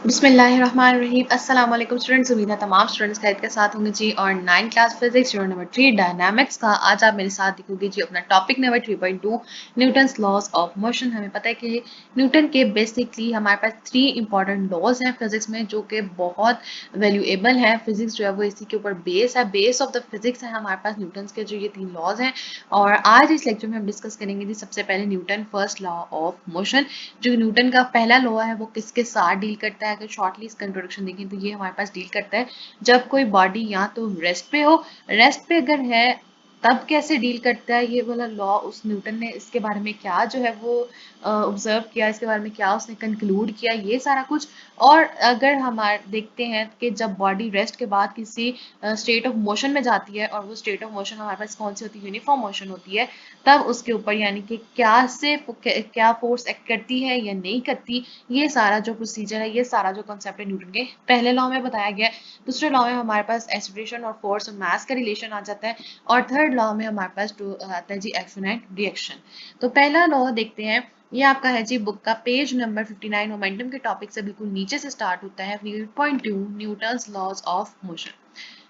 बिस्मिल्लाहिर्रहमानिर्रहीम। अस्सलाम वालेकुम स्टूडेंट्स, उम्मीद है तमाम स्टूडेंट्स खैरियत के साथ होंगे जी। और 9 class physics unit number 3 dynamics का आज आप मेरे साथ देखोगे जी अपना topic number 3.2 Newton's laws of motion. हमें पता है कि न्यूटन के बेसिकली हमारे पास 3 इंपॉर्टेंट लॉज हैं फिजिक्स में जो कि बहुत वैल्यूएबल हैं। फिजिक्स जो है वो इसी के ऊपर बेस है, बेस ऑफ द फिजिक्स है हमारे पास न्यूटन्स के जो ये 3 लॉज हैं। और आज इस लेक्चर में हम डिस्कस करेंगे जी सबसे पहले Newton first law of motion. जो न्यूटन का पहला लॉ है वो किसके साथ डील करता है? अगर शॉर्टली इसका इंट्रोडक्शन देखें तो ये हमारे पास डील करता है जब कोई बॉडी या तो रेस्ट पे हो, रेस्ट पे अगर है तब कैसे डील करता है ये वाला लॉ। उस न्यूटन ने इसके बारे में क्या जो है वो ऑब्जर्व किया, इसके बारे में क्या उसने कंक्लूड किया, ये सारा कुछ। और अगर हमारे देखते हैं कि जब बॉडी रेस्ट के बाद किसी स्टेट ऑफ मोशन में जाती है और वो स्टेट ऑफ मोशन हमारे पास कौन सी होती है? यूनिफॉर्म मोशन होती है। तब उसके ऊपर यानी कि क्या फोर्स एक्ट करती है या नहीं करती, ये सारा जो प्रोसीजर है, ये सारा जो कॉन्सेप्ट है न्यूटन के पहले लॉ में बताया गया है। दूसरे लॉ में हमारे पास एक्सेलरेशन और फोर्स और मास का रिलेशन आ जाता है। और थर्ड लॉ में हमारे पास आता है जी एक्शन एंड रिएक्शन। तो पहला लॉ देखते हैं, ये आपका है जी बुक का पेज नंबर 59, मोमेंटम के टॉपिक से बिल्कुल नीचे से स्टार्ट होता है। 2 Newton's laws of motion.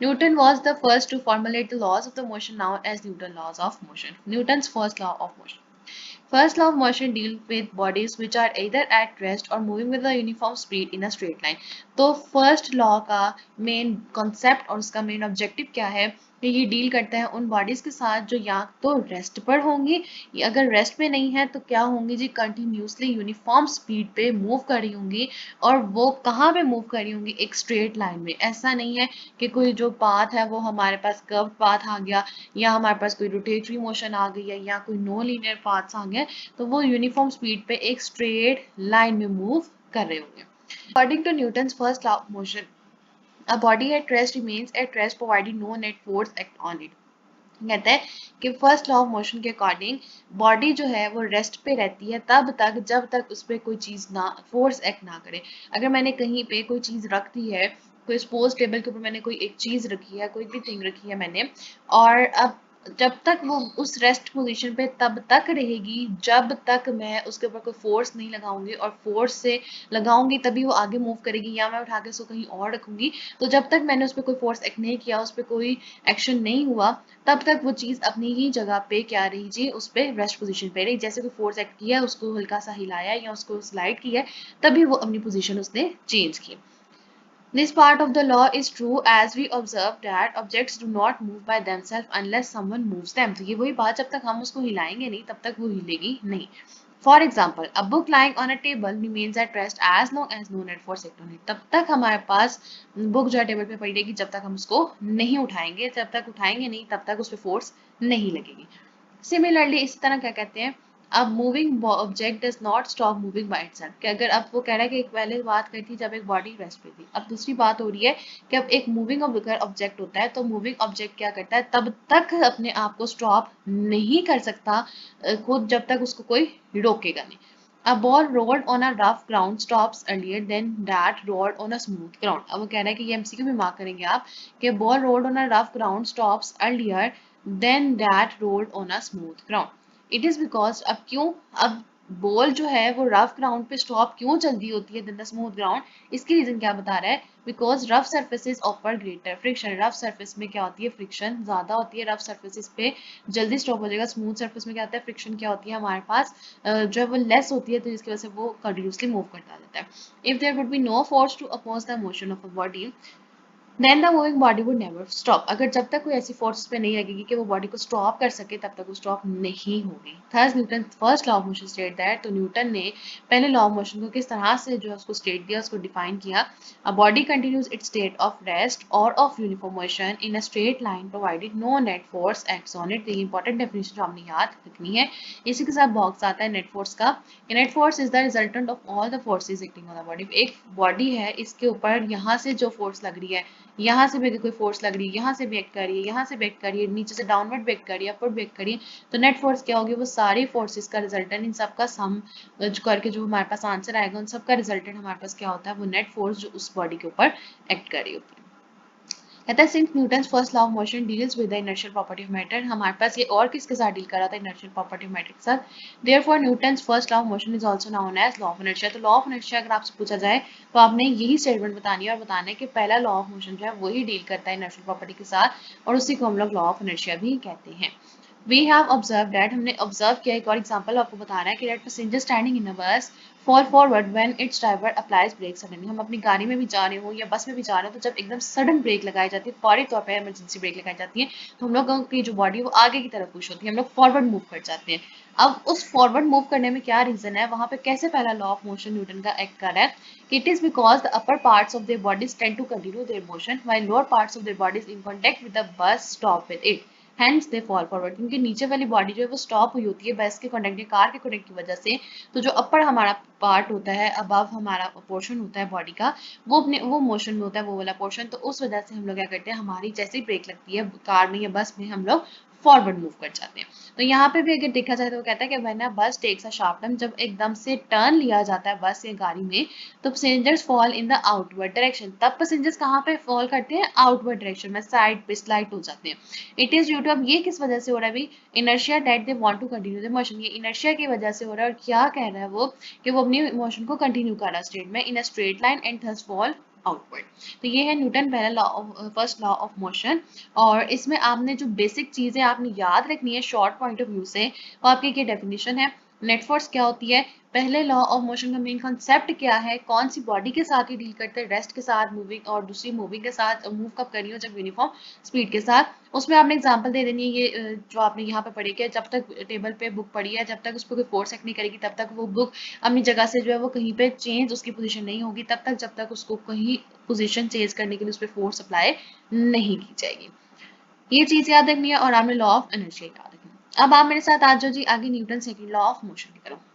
Newton was the first to formulate the laws of the motion known as Newton's laws of motion. Newton's first law of motion. First law of motion deals with bodies which are either at rest or moving with a uniform speed in a straight line. तो first law का main concept और उसका main objective क्या है कि ये deal करता है उन बॉडीज के साथ जो या तो रेस्ट पर होंगी, या अगर रेस्ट पे नहीं है तो क्या होंगी जी? कंटिन्यूसली यूनिफॉर्म स्पीड पे मूव कर रही होंगी। और वो कहाँ पे मूव कर रही होंगी? एक स्ट्रेट लाइन में। ऐसा नहीं है कि कोई जो पाथ है वो हमारे पास कर्व पाथ आ गया, या हमारे पास कोई रोटेटरी मोशन आ गई है, या कोई नॉन लीनियर पाथ्स आ गए, तो वो यूनिफॉर्म स्पीड पे एक स्ट्रेट लाइन में मूव कर रहे होंगे। According to Newton's first law of motion, a body at rest remains at rest provided no net force act on it. कहता है कि फर्स्ट लॉ ऑफ मोशन के अकॉर्डिंग बॉडी जो है वो रेस्ट पे रहती है तब तक जब तक उस पर कोई चीज ना फोर्स एक्ट ना करे। अगर मैंने कहीं पे कोई चीज रख दी है, कोई सपोज टेबल के ऊपर मैंने कोई एक चीज रखी है, कोई भी थिंग रखी है मैंने, और अब जब तक वो उस रेस्ट पोजीशन पे तब तक रहेगी जब तक मैं उसके ऊपर कोई फोर्स नहीं लगाऊंगी, और फोर्स से लगाऊंगी तभी वो आगे मूव करेगी, या मैं उठा के उसको कहीं और रखूंगी। तो जब तक मैंने उस पर कोई फोर्स एक्ट नहीं किया, उस पर कोई एक्शन नहीं हुआ, तब तक वो चीज अपनी ही जगह पे क्या रही जी? उस पे रेस्ट पोजीशन पे रही। जैसे कोई फोर्स एक्ट किया, उसको हल्का सा हिलाया या उसको स्लाइड किया, तभी वो अपनी पोजीशन उसने चेंज की। This part of the law is true as we observe that objects do not move by themselves unless someone moves them. तो ये वही बात, जब तक हम उसको हिलाएंगे नहीं तब तक वो हिलेगी नहीं। For example, a book lying on a table remains at rest as long as no net force acts on it. तब तक हमारे पास बुक जो है टेबल पे पड़ी रहेगी जब तक हम उसको नहीं उठाएंगे, जब तक उठाएंगे नहीं तब तक उस पर फोर्स नहीं लगेगी। सिमिलरली इसी तरह क्या कहते हैं, अब moving object does not stop moving by itself. कि अगर अब वो कह रहा है कि एक पहले बात कही थी जब एक बॉडी रेस्ट पे थी, अब दूसरी बात हो रही है कि अब एक मूविंग ऑब्जेक्ट होता है तो मूविंग ऑब्जेक्ट क्या करता है? तब तक अपने आप को स्टॉप नहीं कर सकता खुद, जब तक उसको कोई रोकेगा नहीं। A ball rolled on a rough ground stops earlier than that rolled on a smooth ground. अब वो कह रहा है कि ये एमसीक्यू भी मार्क करेंगे आप कि ball rolled on a rough ground stops earlier than that rolled on a smooth ground. It is because अब क्यों, अब बॉल जो है वो रफ ग्राउंड पे स्टॉप क्यों जल्दी होती है देन द स्मूथ ग्राउंड? इसकी रीजन क्या बता रहा है? Because rough surfaces offer greater friction. Rough surface में क्या होती है? फ्रिक्शन ज्यादा होती है। रफ सर्फेसिस पे जल्दी स्टॉप हो जाएगा। स्मूथ सर्फेस में क्या होता है? फ्रिक्शन क्या होती है हमारे पास? जो है वो लेस होती है, तो इसकी वजह से वो कंटिन्यूसली मूव करता रहता है। If there would be no force to oppose the motion of a body, then the moving body would never stop. अगर जब तक कोई ऐसी फोर्स पे नहीं लगेगी कि वो बॉडी को स्टॉप कर सके तब तक वो स्टॉप नहीं होगी। थर्स Newton first law of motion state that, तो न्यूटन ने पहले लॉ ऑफ मोशन को किस तरह से जो है उसको स्टेट दिया, उसको डिफाइन किया। A body continues its state of rest और of uniform motion in a straight line provided no net force acts on it. ये इंपॉर्टेंट डेफिनेशन जो हमने याद रखनी है। इसी के साथ बॉक्स आता है नेट फोर्स का। Net force is the resultant of all the forces acting on the body. एक बॉडी है, इसके ऊपर यहाँ से जो फोर्स लग रही है, यहाँ से भी अगर कोई फोर्स लग रही है, यहाँ से भी एक्ट कर रही है, यहाँ से भी एक्ट कर रही है, नीचे से डाउनवर्ड भी एक्ट कर रही है, अपवर्ड भी एक्ट कर रही है, तो नेट फोर्स क्या होगी? वो सारी फोर्सेस का रिजल्टेंट, इन सब का सम करके जो हमारे पास आंसर आएगा, उन सब का रिजल्टेंट हमारे पास क्या होता है? वो नेट फोर्स जो उस बॉडी के ऊपर एक्ट कर रही होती है। कहता है since Newton's first law of motion deals with the inertial property of matter, हमारे पास ये और किसके साथ डील कर रहा था, इनर्शियल प्रॉपर्टी ऑफ मैटर के साथ। Therefore Newton's first law of motion is also known as law of inertia. तो लॉ ऑफ इनर्शिया अगर आपसे पूछा जाए तो आपने यही स्टेटमेंट बतानी है और बताना है कि पहला लॉ ऑफ मोशन जो है वही डील करता है इनर्शियल प्रॉपर्टी के साथ और उसी को हम लोग लॉ ऑफ इनर्शिया भी कहते हैं। वी हैव ऑब्जर्व दैट, हमने ऑब्जर्व किया, एक और एग्जांपल आपको बता रहा है कि that passenger standing in a bus fall forward when its driver applies brake suddenly. हम अपनी गाड़ी में भी जा रहे हो या बस में भी जा रहे हो तो जब एकदम सडन ब्रेक लगाई जाती है, फौरी तौर पे इमरजेंसी ब्रेक लगाई जाती है, तो हम लोगों की जो बॉडी है वो आगे की तरफ पुश होती है, हम लोग फॉरवर्ड मूव कर जाते हैं। अब उस फॉरवर्ड मूव करने में क्या रीजन है, वहां पे कैसे पहला लॉ ऑफ मोशन न्यूटन का एक्ट कर रहा है कि it is because the upper parts of their bodies tend to continue their motion while lower parts of their bodies in contact with the bus stop with it, hence they fall forward. क्योंकि नीचे वाली body जो है वो stop हुई होती है बस के कॉन्टेक्ट, कार के कॉन्टेक्ट की वजह से, तो जो अपर हमारा पार्ट होता है, अबव हमारा पोर्शन होता है बॉडी का, वो मोशन में होता है, वो वाला पोर्शन। तो उस वजह से हम लोग क्या करते हैं, हमारी जैसे ही ब्रेक लगती है कार में या बस में, हम लोग फॉरवर्ड मूव कर जाते हैं। तो यहाँ पे भी अगर देखा जाए तो वो कहता है कि व्हेन अ बस टेक्स अ शार्प टर्न, जब एकदम से टर्न लिया जाता है बस या गाड़ी में, तो passengers fall in the outward direction. तब पैसेंजर्स कहाँ पे फॉल करते हैं, आउटवर्ड डायरेक्शन में, साइड पे स्लाइड हो जाते हैं। इट इज ड्यू टू, अब ये किस वजह से हो रहा है भाई, inertia that they want to continue the motion. ये इनर्शिया की वजह से हो रहा है। और क्या कह रहा है वो कि वो अपनी मोशन को कंटिन्यू कर रहा है स्ट्रेट में in a straight line and thus fall outward. तो ये है न्यूटन पहला law of first law of motion. और इसमें आपने जो बेसिक चीजें आपने याद रखनी है शॉर्ट पॉइंट ऑफ व्यू से, वो आपकी क्या डेफिनेशन है, नेट फोर्स क्या होती है, पहले लॉ ऑफ मोशन का मेन कॉन्सेप्ट क्या है, कौन सी बॉडी के साथ ही डील करते हैं, रेस्ट के साथ मूविंग और दूसरी मूविंग के साथ, मूव कब करनी हो जब यूनिफॉर्म स्पीड के साथ। उसमें आपने एग्जांपल दे देनी है, ये जो आपने यहाँ पे पढ़ी है, जब तक टेबल पे बुक पड़ी है, जब तक उस पर कोई फोर्स एक्ट नहीं करेगी तब तक वो बुक अपनी जगह से जो है वो कहीं पे चेंज उसकी पोजीशन नहीं होगी, तब तक जब तक उसको कहीं पोजीशन चेंज करने के लिए उस पर फोर्स अप्लाई नहीं की जाएगी। ये चीज याद रखनी है और आपने लॉ ऑफ इनर्शिया याद रखनी है। अब आप मेरे साथ आ जाओ जी आगे Newton second law of motion की तरफ।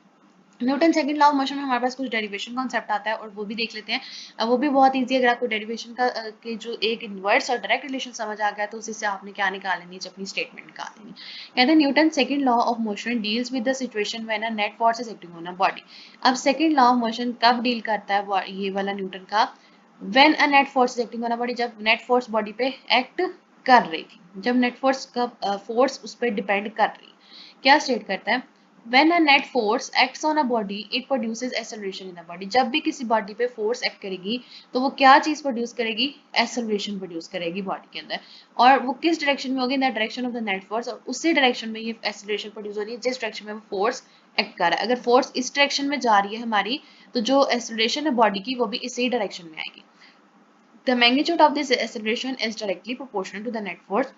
Newton second law of motion में हमारे पास कुछ डेरिवेशन कॉन्सेप्ट आता है और वो भी देख लेते हैं। वो भी बहुत इजी है, अगर आपको डेरिवेशन का के जो एक इनवर्स और डायरेक्ट रिलेशन समझ आ गया तो उसी से आपने क्या निकाल लेनी है, अपनी स्टेटमेंट निकाल लेनी। कहते हैं Newton second law of motion deals with the situation when a net force is acting on a body. अब सेकंड लॉ ऑफ मोशन कब डील करता है ये वाला न्यूटन का, when a net force is acting on a body, जब net force body पे act कर रही थी, जब नेट फोर्स का फोर्स उस पर डिपेंड कर रही। क्या स्टेट करता है, When a net force acts on a body, it produces acceleration in the body. जब भी किसी बॉडी पे फोर्स एक्ट करेगी तो वो क्या चीज प्रोड्यूस करेगी, एक्सेलरेशन प्रोड्यूस करेगी बॉडी के अंदर। और वो किस डायरेक्शन में होगी, in the direction of the net force, और उसी डायरेक्शन में ये एक्सेलरेशन प्रोड्यूस हो रही है जिस डायरेक्शन में वो फोर्स एक्ट कर रहा है। अगर फोर्स इस डायरेक्शन में जा रही है हमारी, तो जो एक्सेलरेशन है बॉडी की वो भी इसी डायरेक्शन में आएगी। The magnitude of this acceleration is directly proportional to the net force.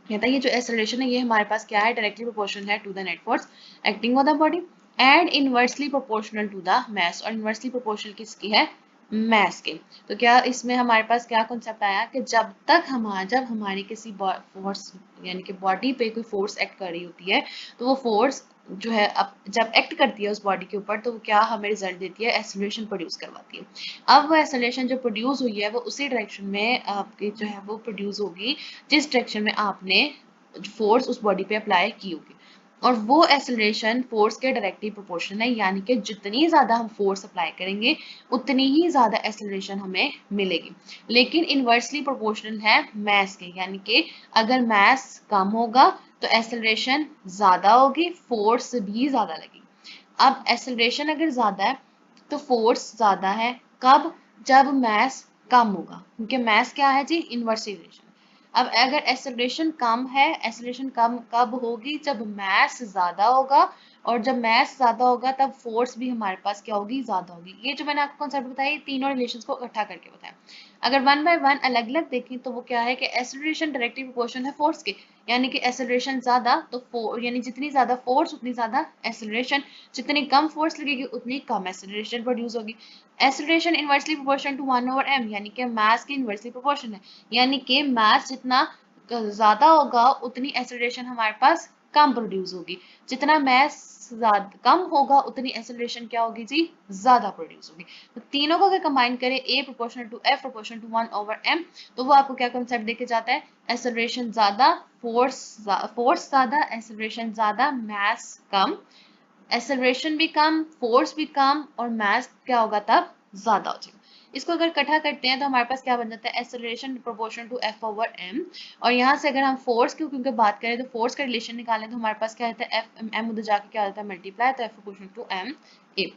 कहता है ये जो एक्सेलरेशन है ये हमारे पास क्या है, डायरेक्टली प्रोपोर्शनल है to the net force acting on the body and inversely proportional to the mass. और इनवर्सली प्रोपोर्शनल किसकी है, मास के। तो क्या इसमें हमारे पास क्या कॉन्सेप्ट आया कि जब हमारी किसी फोर्स यानी कि बॉडी पे कोई फोर्स एक्ट कर रही होती है, तो वो फोर्स जो है अब जब एक्ट करती है उस बॉडी के ऊपर, तो वो क्या हमें रिजल्ट देती है, एक्सेलरेशन प्रोड्यूस करवाती है। अब वो एक्सेलरेशन जो प्रोड्यूस हुई है वो उसी डायरेक्शन में आपकी जो है वो प्रोड्यूस होगी जिस डायरेक्शन में आपने फोर्स उस बॉडी पे अप्लाई की होगी। और वो एक्सेलरेशन फोर्स के डायरेक्टली प्रोपोर्शनल है, यानी कि जितनी ज्यादा हम फोर्स अप्लाई करेंगे उतनी ही ज्यादा एक्सेलरेशन हमें मिलेगी। लेकिन इनवर्सली प्रोपोर्शनल है मास के, यानी कि अगर मास कम होगा तो एक्सेलरेशन ज्यादा होगी, फोर्स भी ज्यादा लगेगी। अब एक्सेलरेशन अगर ज्यादा है तो फोर्स ज्यादा है, कब, जब मास कम होगा, क्योंकि मास क्या है जी, इनवर्स एक्सेलरेशन। अब अगर एक्सेलरेशन कम है, एक्सेलरेशन कम कब होगी, जब मास ज्यादा होगा, और जब मास ज्यादा होगा तब फोर्स भी हमारे पास क्या होगी, ज्यादा होगी। ये जो मैंने आपको कॉन्सेप्ट बताया, तीनों रिलेशंस को इकट्ठा करके बताया। अगर वन बाय वन अलग अलग देखें तो वो क्या है कि एक्सेलरेशन डायरेक्टली प्रोपोर्शनल है फोर्स के, यानी कि एक्सेलरेशन ज्यादा तो यानी जितनी ज्यादा फोर्स उतनी ज्यादा एक्सेलरेशन, जितनी कम फोर्स लगेगी उतनी कम एक्सेलरेशन प्रोड्यूस होगी। Acceleration inversely proportional to 1/m, यानी कि मास की इनवर्सली प्रोपोर्शनल है, यानी कि मास जितना ज्यादा होगा उतनी एक्सेलरेशन हमारे पास कम प्रोड्यूस होगी, जितना मास कम होगा उतनी एक्सेलरेशन क्या होगी जी, ज्यादा प्रोड्यूस होगी। तो तीनों को अगर कंबाइन करें, A proportional to F proportional to 1/m, तो वो आपको क्या कॉन्सेप्ट देके जाता है, एक्सेलरेशन ज्यादा, फोर्स ज्यादा, एक्सेलरेशन ज्यादा, मास कम, एक्सेलरेशन भी कम, फोर्स भी कम, और मास क्या होगा तब ज्यादा हो जाएगा। इसको अगर इकट्ठा करते हैं तो हमारे पास क्या बन जाता है, acceleration proportional to F over M. और यहाँ से अगर हम फोर्स की क्योंकि बात करें तो फोर्स का रिलेशन निकालें तो हमारे पास क्या आता है, एफ एम उधर जाके क्या आता है मल्टीप्लाई, तो F proportional to M A.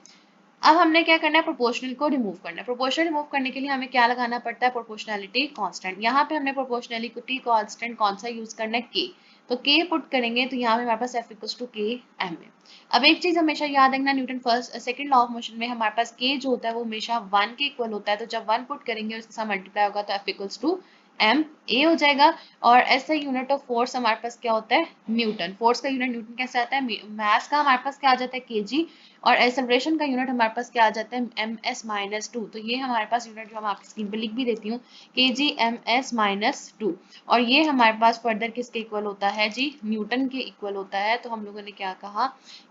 अब हमने क्या करना है, प्रोपोर्शनल को रिमूव करना है। प्रोपोर्शनल रिमूव करने के लिए हमें क्या लगाना पड़ता है, प्रोपोर्शनैलिटी कांस्टेंट। यहाँ पे हमने प्रोपोर्शनैलिटी कांस्टेंट कौन सा यूज करना है, के। तो के पुट करेंगे तो यहाँ पे हमारे पास एफ इक्वल्स टू के एम है। अब एक चीज हमेशा याद रखना, Newton first second law of motion में हमारे पास के जो होता है वो हमेशा 1 के इक्वल होता है। तो जब 1 पुट करेंगे उसके साथ मल्टीप्लाई होगा तो F equals to M A हो जाएगा। और ऐसा यूनिट ऑफ फोर्स हमारे पास क्या होता है, न्यूटन। फोर्स का यूनिट न्यूटन कैसे आता है, मास का हमारे पास क्या आ जाता है, केजी। और एक्सेलरेशन का यूनिट हमारे पास क्या आ जाता है, एम एस माइनस टू। तो ये हमारे पास यूनिट जो हम आपकी स्क्रीन पे लिख भी देती हूँ, K G M S minus two. और ये हमारे पास फर्दर किसके इक्वल होता है जी, न्यूटन के इक्वल होता है। तो हम लोगों ने क्या कहा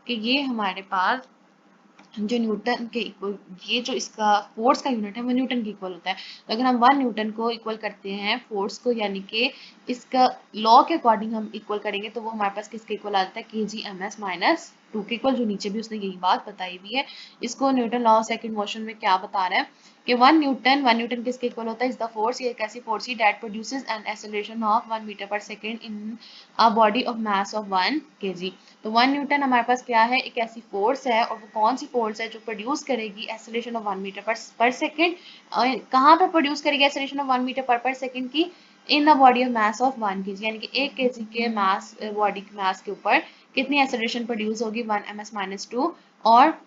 कि ये हमारे पास जो न्यूटन के इक्वल, ये जो इसका फोर्स का यूनिट है वो न्यूटन के इक्वल होता है। तो अगर हम 1 न्यूटन को इक्वल करते हैं फोर्स को, यानी कि इसका लॉ के अकॉर्डिंग हम इक्वल करेंगे तो वो हमारे पास किसके इक्वल आ जाता है, K G M S minus two के इक्वल। जो नीचे भी उसने यही बात बताई हुई है। इसको Newton law of second motion में क्या बता रहा है कि 1 न्यूटन किसके इक्वल होता है, इज द फोर्स, ये एक ऐसी फोर्स ही that produces an acceleration of 1 metre पर second in a body of mass of 1 KG. तो 1 न्यूटन हमारे पास क्या है, एक ऐसी फोर्स है। और वो कौन सी फोर्स है जो प्रोड्यूस करेगी एक्सेलरेशन ऑफ 1 मीटर पर सेकंड। कहाँ पर प्रोड्यूस करेगी एक्सेलरेशन ऑफ 1 मीटर पर सेकंड की, in the body of mass of 1 KG. यानी कि 1 केजी के मास, बॉडी मास के ऊपर कितनी एक्सेलरेशन प्रोड्यूस होगी, 1 एम एस माइनस टू। और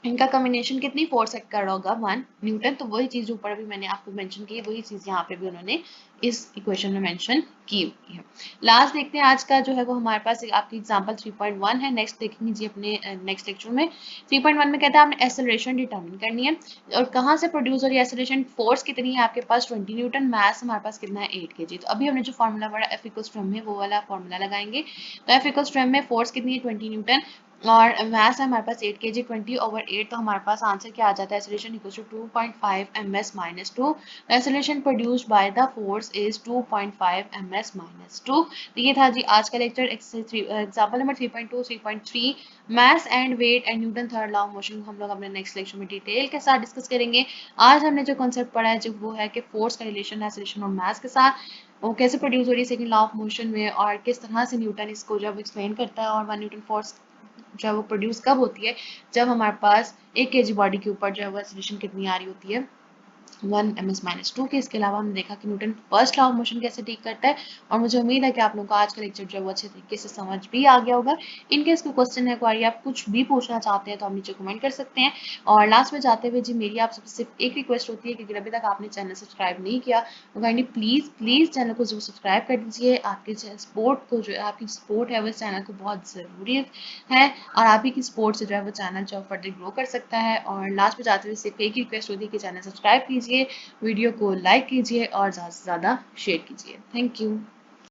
इनका कॉम्बिनेशन कितनी फोर्स एक्ट कर रहा होगा, 1 न्यूटन। तो वही चीज ऊपर अभी मैंने आपको मेंशन की है, वही चीज यहाँ पे भी उन्होंने इस इक्वेशन में मेंशन की हुई है। लास्ट देखते हैं आज का जो है वो हमारे पास आपकी एग्जांपल 3.1 है। नेक्स्ट देखेंगे जी अपने नेक्स्ट लेक्चर में। 3.1 में कहता है आपने एक्सेलरेशन डिटरमिन करनी है और कहाँ से प्रोड्यूस हो रही है एक्सेलरेशन, फोर्स कितनी है आपके पास 20 न्यूटन, मास हमारे पास कितना है 8 केजी। तो अभी हमने जो फॉर्मूला पढ़ा एफ इक्वल्स टू एम है वो वाला फॉर्मूला लगाएंगे। तो एफ इक्वल्स टू एम में फोर्स कितनी है 20 न्यूटन और मास है हमारे पास 8 के जी, 20 ओवर 8। तो हमारे पास आंसर क्या आ जाता है, acceleration equal to 2.5 M S minus two. Acceleration produced by the force is 2.5 M S minus two. तो ये था जी आज का lecture example number 3.2 3.3 mass and weight and Newton third law of motion. हम लोग अपने नेक्स्ट लेक्चर में डिटेल के साथ डिस्कस करेंगे। आज हमने जो कॉन्सेप्ट पढ़ा है जो वो है कि फोर्स का रिलेशन है एक्सेलरेशन और मास के साथ, वो कैसे प्रोड्यूस हो रही है सेकंड लॉ ऑफ मोशन में और किस तरह से न्यूटन इसको जब एक्सप्लेन करता है। और 1 न्यूटन फोर्स जो है वो प्रोड्यूस कब होती है, जब हमारे पास 1 केजी बॉडी के ऊपर जो है वो एक्सेलरेशन कितनी आ रही होती है, 1 एम एस माइनस टू के। इसके अलावा हमने देखा कि Newton first law of motion कैसे ठीक करता है। और मुझे उम्मीद है कि आप लोगों को आज का लेक्चर जो है वो अच्छे तरीके से समझ भी आ गया होगा। इनकेस कोई क्वेश्चन है, क्वारी, आप कुछ भी पूछना चाहते हैं तो आप नीचे कमेंट कर सकते हैं। और लास्ट में जाते हुए जी मेरी आप सबसे सिर्फ एक रिक्वेस्ट होती है कि अगर अभी तक आपने चैनल सब्सक्राइब नहीं किया तो काइंडली प्लीज़ प्लीज़ चैनल को जरूर सब्सक्राइब कर दीजिए। आपके सपोर्ट को जो है, आपकी सपोर्ट है वो इस चैनल को बहुत ज़रूरी है। और आप ही की सपोर्ट से जो है वो चैनल जो फर्दर ग्रो कर सकता है। और लास्ट में जाते हुए सिर्फ एक ही रिक्वेस्ट होती है कि चैनल सब्सक्राइब कीजिए, वीडियो को लाइक कीजिए और ज़्यादा से ज़्यादा शेयर कीजिए। Thank you.